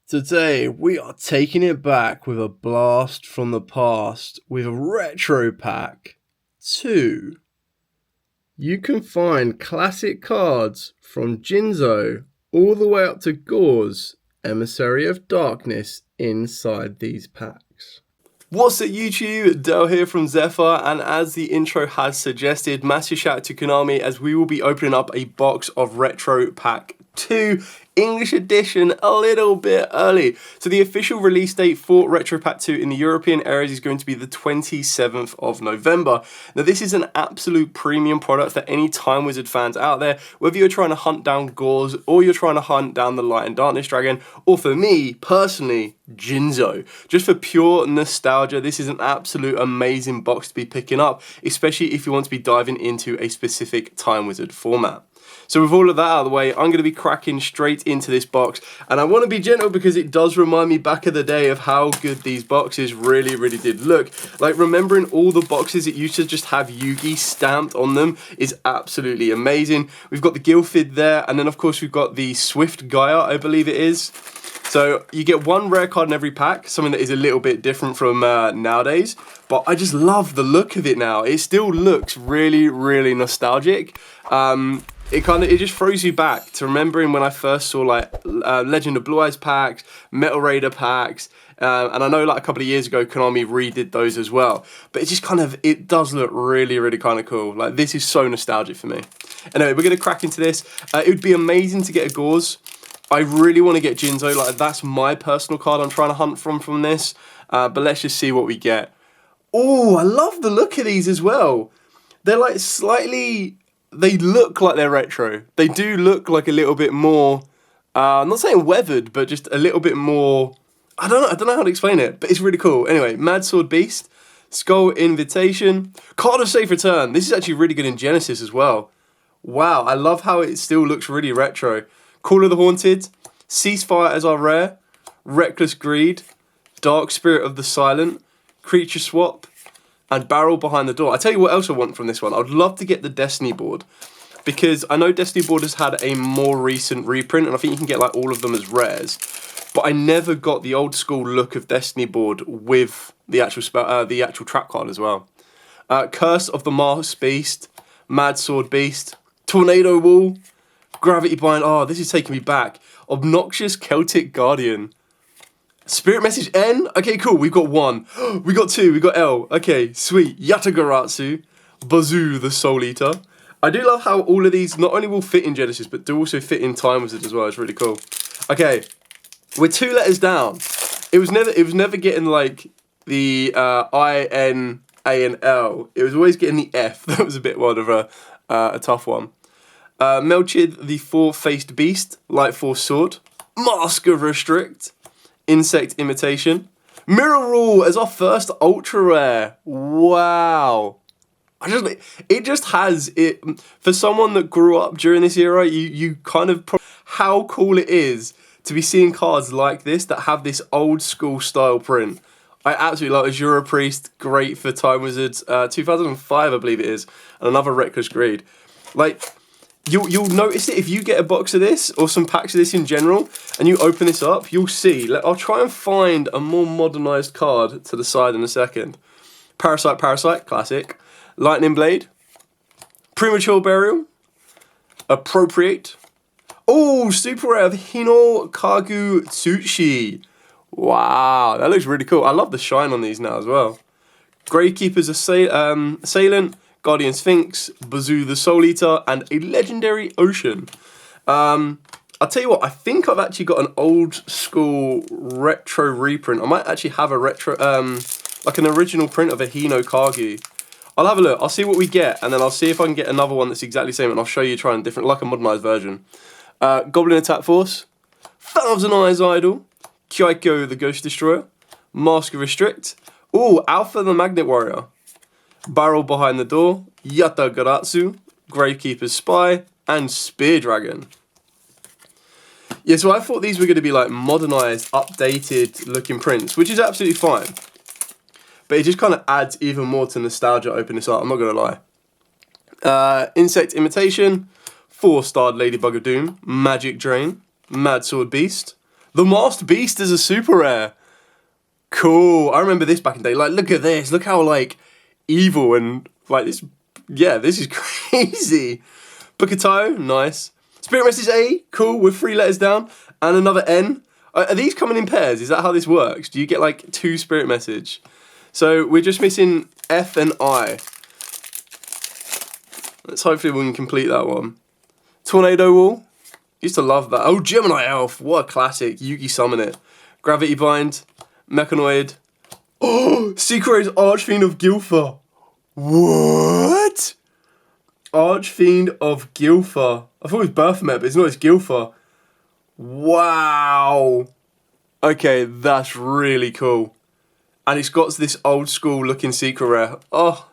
Today, we are taking it back with a blast from the past with a retro pack 2. You can find classic cards from Jinzo all the way up to Gore's Emissary of Darkness inside these packs. What's up YouTube, Del here from Zephyr, and as the intro has suggested, massive shout out to Konami as we will be opening up a box of Retro Pack 2 English edition a little bit early. So the official release date for Retro Pack 2 in the European areas is going to be the 27th of November. Now this is an absolute premium product for any Time Wizard fans out there, whether you're trying to hunt down Gores or you're trying to hunt down the Light and Darkness Dragon, or for me, personally, Jinzo. Just for pure nostalgia, this is an absolute amazing box to be picking up, especially if you want to be diving into a specific Time Wizard format. So with all of that out of the way, I'm going to be cracking straight into this box, and I want to be gentle because it does remind me back of the day of how good these boxes really did look. Like, remembering all the boxes that used to just have Yugi stamped on them is absolutely amazing. We've got the Gilfid there, and then of course we've got the Swift Gaia, I believe it is. So you get one rare card in every pack, something that is a little bit different from nowadays, but I just love the look of it now. It still looks really nostalgic. It just throws you back to remembering when I first saw like Legend of Blue Eyes packs, Metal Raider packs, and I know like a couple of years ago Konami redid those as well. But it just it does look really kind of cool. Like, this is so nostalgic for me. Anyway, we're gonna crack into this. It would be amazing to get a Gores. I really want to get Jinzo. Like, that's my personal card I'm trying to hunt from this. But let's just see what we get. Oh, I love the look of these as well. They're like slightly. They look like they're retro. They do look like a little bit more, I'm not saying weathered, but just a little bit more, I don't know how to explain it, but it's really cool. Anyway, Mad Sword Beast, Skull Invitation, Card of Safe Return. This is actually really good in Genesis as well. Wow, I love how it still looks really retro. Call of the Haunted, Ceasefire as our rare, Reckless Greed, Dark Spirit of the Silent, Creature Swap, and Barrel Behind the Door. I tell you what else I want from this one. I would love to get the Destiny board, because I know Destiny board has had a more recent reprint, and I think you can get like all of them as rares. But I never got the old school look of Destiny board with the actual trap card as well. Curse of the Mars Beast, Mad Sword Beast, Tornado Wall, Gravity Bind. Oh, this is taking me back. Obnoxious Celtic Guardian. Spirit Message N? Okay, cool, we've got one. We got two, we got L. Okay, sweet. Yatagaratsu, Bazoo the Soul Eater. I do love how all of these not only will fit in Genesis, but do also fit in Time Wizard as well. It's really cool. Okay, we're 2 letters down. It was never getting like the I, N, A, and L. It was always getting the F. That was a bit more of a tough one. Melchid the Four-Faced Beast, Light Force Sword, Mask of Restrict, Insect Imitation, Mirror Rule as our first ultra rare. Wow. It just has it for someone that grew up during this era. You kind of how cool it is to be seeing cards like this that have this old school style print. I absolutely love Azura Priest, great for Time Wizards, 2005 I believe it is, and another Reckless Greed. Like, You'll notice it if you get a box of this, or some packs of this in general, and you open this up, you'll see. I'll try and find a more modernised card to the side in a second. Parasite, classic. Lightning Blade. Premature Burial. Appropriate. Oh, super rare of Hino Kagu Tsuchi. Wow, that looks really cool. I love the shine on these now as well. Gravekeeper's Assailant. Guardian Sphinx, Bazoo the Soul Eater, and a legendary Ocean. I'll tell you what, I think I've actually got an old school retro reprint. I might actually have a retro, like an original print of a Hino Kagu. I'll have a look, I'll see what we get, and then I'll see if I can get another one that's exactly the same, and I'll show you trying different, like a modernised version. Goblin Attack Force, Thousand Eyes Idol, Kyaiko the Ghost Destroyer, Mask of Restrict, ooh, Alpha the Magnet Warrior, Barrel Behind the Door, Yatagaratsu, Gravekeeper's Spy, and Spear Dragon. Yeah, so I thought these were going to be like modernised, updated looking prints, which is absolutely fine. But it just kind of adds even more to nostalgia opening this up, I'm not going to lie. Insect Imitation, 4-starred Ladybug of Doom, Magic Drain, Mad Sword Beast, The Masked Beast is a super rare. Cool. I remember this back in the day. Like, look at this. Look how, like, evil and, like, this. Yeah, this is crazy. Bokuto, nice. Spirit Message A, cool, with 3 letters down. And another N. Are these coming in pairs? Is that how this works? Do you get, like, 2 Spirit Message? So, we're just missing F and I. Let's hopefully we can complete that one. Tornado Wall. Used to love that. Oh, Gemini Elf. What a classic. Yugi Summon It. Gravity Bind. Mechanoid. Oh, Secret Archfiend of Gilfa. What? Archfiend of Gilfa. I thought it was Baphomet, but it's not, it's Gilfa. Wow. Okay, that's really cool. And it's got this old school looking secret rare. Oh,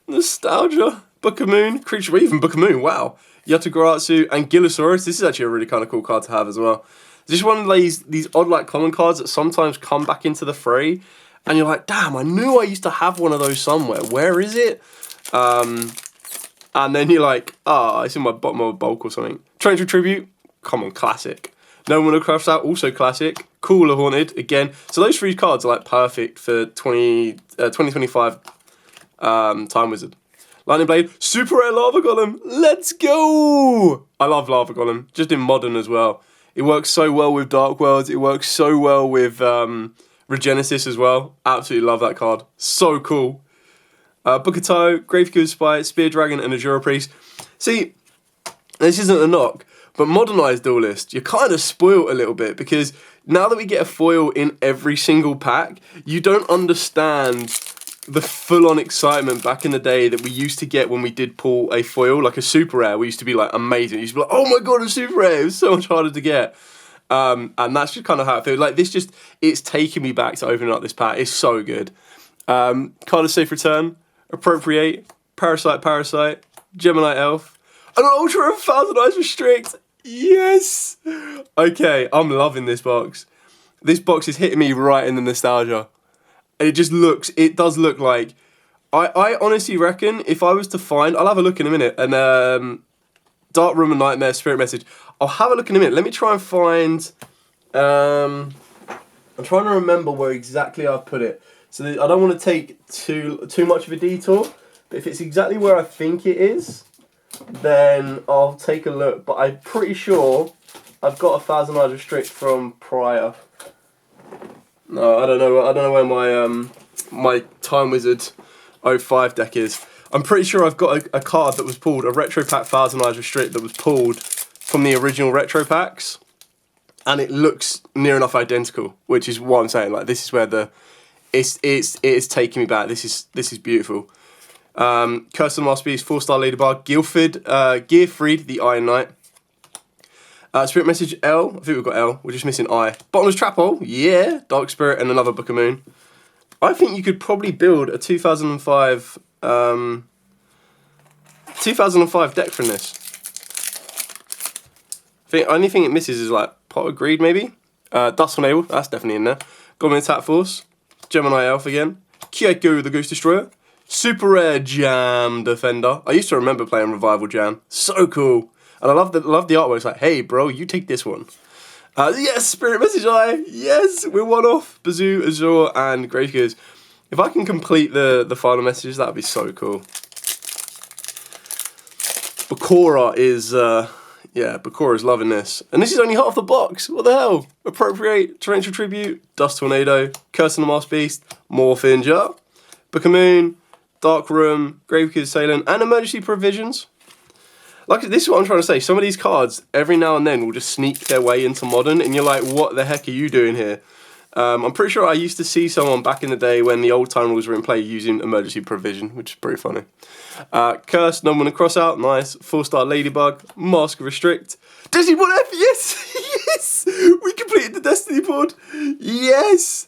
nostalgia. Book of Moon. Creature, even Book of Moon, wow. Yatagarasu and Gilosaurus. This is actually a really kind of cool card to have as well. This is one of these odd like common cards that sometimes come back into the fray, and you're like, damn, I knew I used to have one of those somewhere. Where is it? And then you're like, it's in my bottom of a bulk or something. Torrential Tribute, common, classic. No One Crafts Out, also classic. Cooler Haunted, again. So those 3 cards are like perfect for 2025 Time Wizard. Lightning Blade, super rare Lava Golem, let's go! I love Lava Golem, just in Modern as well. It works so well with Dark Worlds, it works so well with Regenesis as well. Absolutely love that card, so cool. Bokuto, Gravekeeper Spy, Spear Dragon, and Azura Priest. See, this isn't a knock, but Modernized Duelist, you're kind of spoiled a little bit because now that we get a foil in every single pack, you don't understand the full-on excitement back in the day that we used to get when we did pull a foil, like a super rare. We used to be like, amazing. We used to be like, oh my god, a super rare. It was so much harder to get. And that's just kind of how it feels. Like, this just, it's taking me back to opening up this pack. It's so good. Card of Safe Return, Appropriate, Parasite, Gemini Elf, and an Ultra 1000 Eyes Restrict. Yes! Okay, I'm loving this box. This box is hitting me right in the nostalgia. It just looks, it does look like, I honestly reckon if I was to find, I'll have a look in a minute, and Dark Room and Nightmare, Spirit Message, I'll have a look in a minute. Let me try and find, I'm trying to remember where exactly I've put it. So I don't want to take too much of a detour, but if it's exactly where I think it is, then I'll take a look. But I'm pretty sure I've got 1000 Eyes Restrict from prior. No, I don't know where my Time Wizard 05 deck is. I'm pretty sure I've got a card that was pulled, a Retro Pack 1000 Eyes Restrict that was pulled from the original Retro Packs, and it looks near enough identical, which is what I'm saying. Like, this is where it is taking me back. This is beautiful. Curse of the Master Beast, 4-star Leaderbar, Gearfried, the Iron Knight. Spirit Message L, I think we've got L, we're just missing I. Bottomless Trap Hole, yeah, Dark Spirit and another Book of Moon. I think you could probably build a 2005 deck from this. I think only thing it misses is like Pot of Greed maybe. Dust Tornado, that's definitely in there. Goblin Attack Force, Gemini Elf again, Kyoku the Ghost Destroyer, super rare Jam Defender. I used to remember playing Revival Jam, so cool. And I love the artwork. It's like, hey, bro, you take this one. Yes, Spirit Message Eye. Yes, we're one off. Bazoo, Azure, and Gravekeepers. If I can complete the final messages, that would be so cool. Bakura is, Bakura's loving this. And this is only half the box. What the hell? Appropriate, Torrential Tribute, Dust Tornado, Curse of the Masked Beast, Morphinger, Book of Moon, Dark Room, Gravekeeper's Assailant, and Emergency Provisions. Like, this is what I'm trying to say. Some of these cards, every now and then, will just sneak their way into Modern, and you're like, what the heck are you doing here? I'm pretty sure I used to see someone back in the day when the old time rules were in play using Emergency Provision, which is pretty funny. Curse, No One to Cross Out, nice. 4-star Ladybug, Mask Restrict. Destiny Board F, yes! Yes! We completed the Destiny Board! Yes!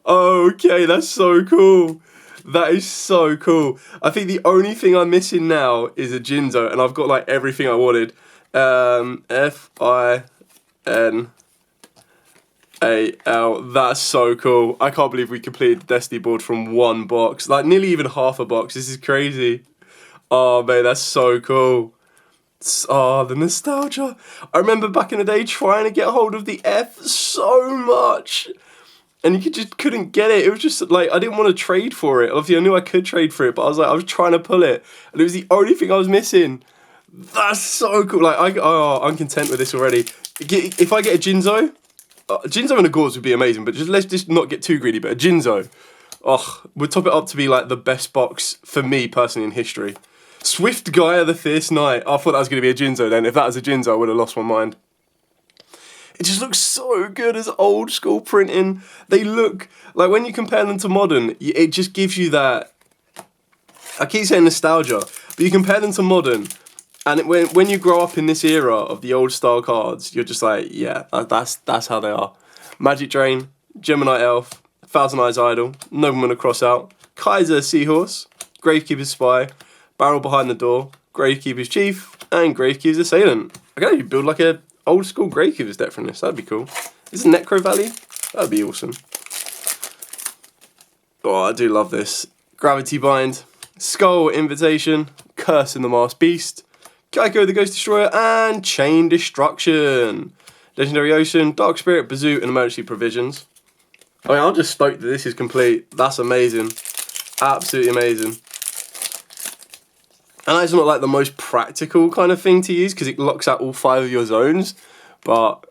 Okay, that's so cool. That is so cool. I think the only thing I'm missing now is a Jinzo, and I've got like everything I wanted. Final. That's so cool. I can't believe we completed the Destiny board from one box. Like nearly even half a box. This is crazy. Oh man, that's so cool. Oh, the nostalgia. I remember back in the day trying to get hold of the F so much. And you just couldn't get it. It was just like, I didn't want to trade for it. Obviously, I knew I could trade for it, but I was trying to pull it. And it was the only thing I was missing. That's so cool. Like, I'm content with this already. If I get a Jinzo, Jinzo and a Gauze would be amazing, but let's just not get too greedy. But a Jinzo, would top it up to be like the best box for me personally in history. Swift Gaia the Fierce Knight. I thought that was going to be a Jinzo then. If that was a Jinzo, I would have lost my mind. It just looks so good as old school printing. They look, like when you compare them to modern, it just gives you that, I keep saying nostalgia, but you compare them to modern, and when you grow up in this era of the old style cards, you're just like, yeah, that's how they are. Magic Drain, Gemini Elf, Thousand Eyes Idol, Nobleman Across Out, Kaiser Seahorse, Gravekeeper's Spy, Barrel Behind the Door, Gravekeeper's Chief, and Gravekeeper's Assailant. I can actually build like a old school Gravekeeper's deck from this. That'd be cool. Is it Necro Valley? That'd be awesome. Oh, I do love this. Gravity Bind, Skull Invitation, Curse in the Masked Beast, Geico the Ghost Destroyer, and Chain Destruction. Legendary Ocean, Dark Spirit, Bazoo, and Emergency Provisions. I mean, I'm just stoked that this is complete. That's amazing. Absolutely amazing. And it's not like the most practical kind of thing to use because it locks out all 5 of your zones. But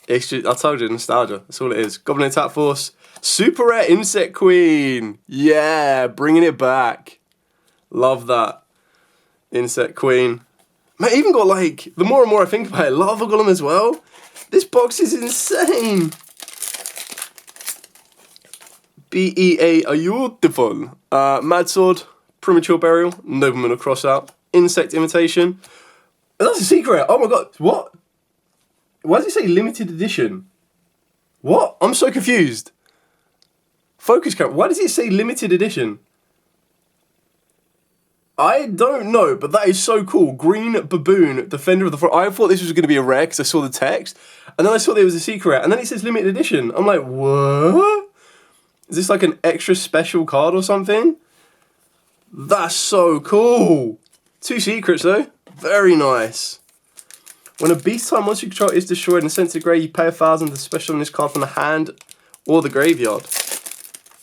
it's just, I told you, nostalgia. That's all it is. Goblin Attack Force. Super Rare Insect Queen. Yeah, bringing it back. Love that. Insect Queen. Man, even got like, the more and more I think about it, Lava Golem as well. This box is insane. BEA Beautiful. Mad Sword. Premature Burial, Nobleman of Crossout, Insect Imitation. That's a secret. Oh my god, what? Why does it say limited edition? What? I'm so confused. Focus count. Why does it say limited edition? I don't know, but that is so cool. Green Baboon, Defender of the Forest. I thought this was going to be a rare because I saw the text, and then I saw there was a secret, and then it says limited edition. I'm like, what? Is this like an extra special card or something? That's so cool. 2 secrets though. Very nice. When a beast time monster you control is destroyed and sent to grave, you pay 1,000 to special on this card from the hand or the graveyard.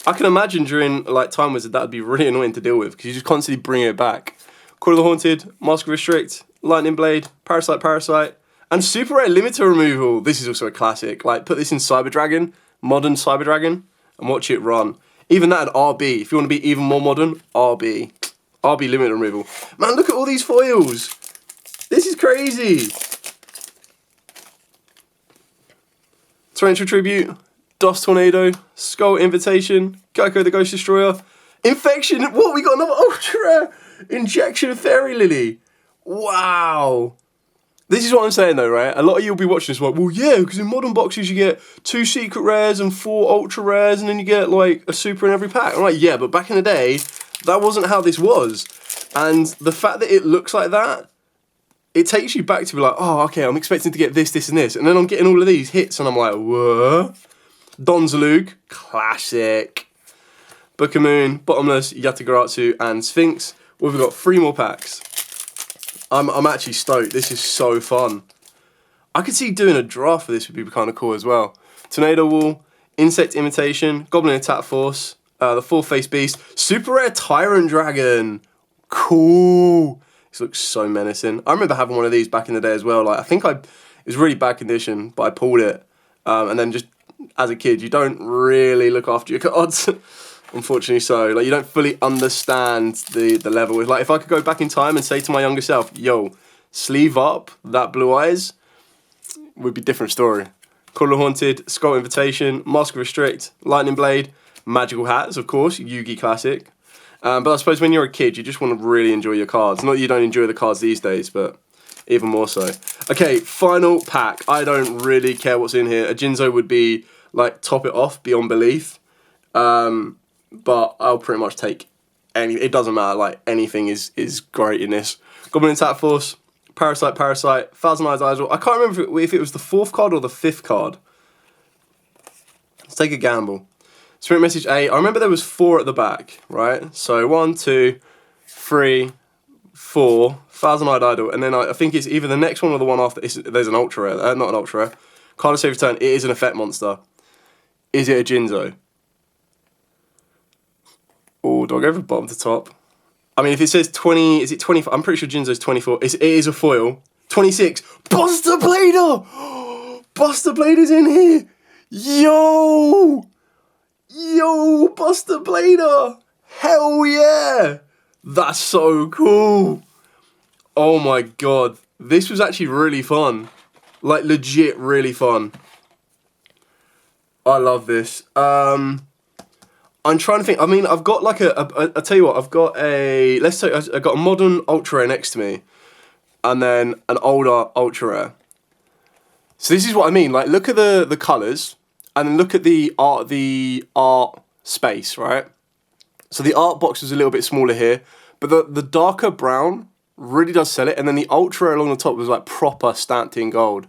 I can imagine during like Time Wizard that would be really annoying to deal with because you just constantly bring it back. Call of the Haunted, Mask of Restrict, Lightning Blade, Parasite, and Super Rare Limiter removal. This is also a classic. Like put this in Cyber Dragon, modern Cyber Dragon, and watch it run. Even that at RB. If you want to be even more modern, RB. RB limit removal. Man, look at all these foils. This is crazy. Torrential Tribute, Dust Tornado, Skull Invitation, Geico the Ghost Destroyer, Infection. What? We got another ultra rare. Injection Fairy Lily. Wow. This is what I'm saying though, right? A lot of you will be watching this like, well, yeah, because in modern boxes you get 2 secret rares and 4 ultra rares, and then you get like a super in every pack. I'm like, yeah, but back in the day, that wasn't how this was. And the fact that it looks like that, it takes you back to be like, oh, okay, I'm expecting to get this, this, and this. And then I'm getting all of these hits, and I'm like, what? Donzalug, classic. Book of Moon, Bottomless, Yatagarasu, and Sphinx. Well, we've got 3 more packs. I'm actually stoked. This is so fun. I could see doing a draft for this would be kind of cool as well. Tornado Wall, Insect Imitation, Goblin Attack Force, the Full Face Beast, Super Rare Tyrant Dragon. Cool. This looks so menacing. I remember having one of these back in the day as well. Like I think it was really bad condition, but I pulled it. And then just as a kid, you don't really look after your cards. Unfortunately so. Like you don't fully understand the level. Like if I could go back in time and say to my younger self, yo, sleeve up that Blue Eyes, would be a different story. Call of the Haunted, Skull Invitation, Mask of Restrict, Lightning Blade, Magical Hats, of course, Yu-Gi Classic. But I suppose when you're a kid, you just want to really enjoy your cards. Not that you don't enjoy the cards these days, but even more so. Okay, final pack. I don't really care what's in here. A Jinzo would be like top it off beyond belief. But I'll pretty much take any. It doesn't matter. Like anything is great in this. Goblin Attack Force, Parasite, Thousand Eyes Idol. I can't remember if it was the 4th card or the 5th card. Let's take a gamble. Spirit Message A. I remember there was 4 at the back, right? So 1, 2, 3, for Thousand Eyed Idol, and then I think it's either the next one or the one after. There's an ultra rare, not an ultra rare. Card of Safe Return. It is an effect monster. Is it a Jinzo? Oh, do I go from bottom to top? I mean, if it says 20, is it 24? I'm pretty sure Jinzo's 24. It is a foil. 26. Buster Blader! Buster Blader's in here! Yo! Yo, Buster Blader! Hell yeah! That's so cool! Oh my god. This was actually really fun. Like, legit really fun. I love this. I'm trying to think. I mean, I've got like I tell you what, I've got a, let's say, I've got a modern ultra rare next to me, and then an older ultra rare. So this is what I mean. Like, look at the colors, and then look at the art space, right? So the art box is a little bit smaller here, but the darker brown really does sell it, and then the ultra rare along the top was like proper stamped in gold.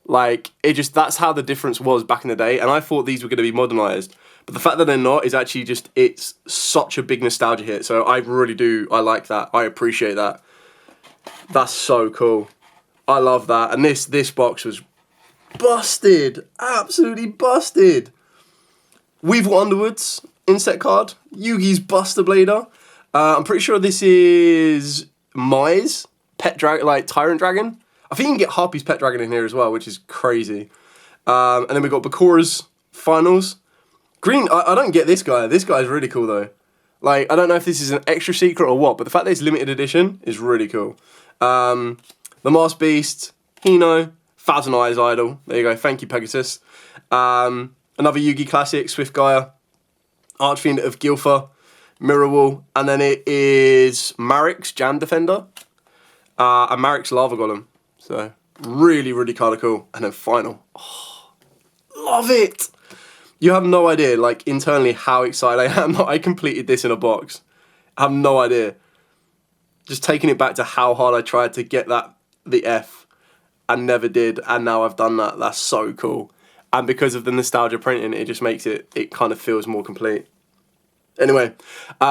Like, that's how the difference was back in the day, and I thought these were going to be modernized. But the fact that they're not is actually just, it's such a big nostalgia hit. So I like that. I appreciate that. That's so cool. I love that. And this box was busted. Absolutely busted. Weevil Underwood's inset card. Yugi's Buster Blader. I'm pretty sure this is Mai's pet dragon, like Tyrant Dragon. I think you can get Harpy's pet dragon in here as well, which is crazy. And then we got Bakura's Finals. Green, I don't get this guy. This guy is really cool though. Like, I don't know if this is an extra secret or what, but the fact that it's limited edition is really cool. The Mars Beast, Hino, Thousand Eyes Idol. There you go. Thank you, Pegasus. Another Yugi classic, Swift Gaia, Archfiend of Gilfa, Mirror Wall, and then it is Marik's Jam Defender, and Marik's Lava Golem. So really, really kind of cool. And then final. Oh, love it. You have no idea, like, internally how excited I am that I completed this in a box. I have no idea. Just taking it back to how hard I tried to get the F and never did, and now I've done that. That's so cool. And because of the nostalgia printing, it just makes it kind of feels more complete. Anyway,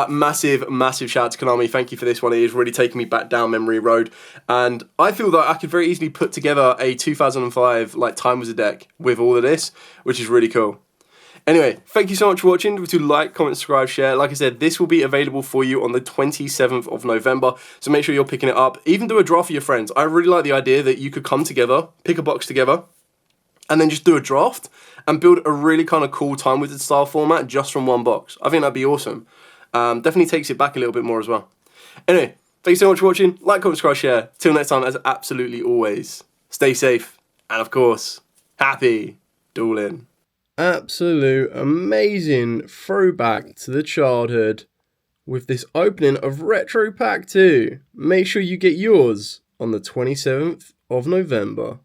massive, massive shout out to Konami. Thank you for this one. It is really taking me back down memory road. And I feel that I could very easily put together a 2005, like, Time Was a Deck with all of this, which is really cool. Anyway, thank you so much for watching. Don't forget to like, comment, subscribe, share. Like I said, this will be available for you on the 27th of November, so make sure you're picking it up. Even do a draft for your friends. I really like the idea that you could come together, pick a box together, and then just do a draft and build a really kind of cool Time Wizard style format just from one box. I think that'd be awesome. Definitely takes it back a little bit more as well. Anyway, thank you so much for watching. Like, comment, subscribe, share. Till next time, as absolutely always, stay safe, and of course, happy dueling. Absolute amazing throwback to the childhood with this opening of Retro Pack 2. Make sure you get yours on the 27th of November.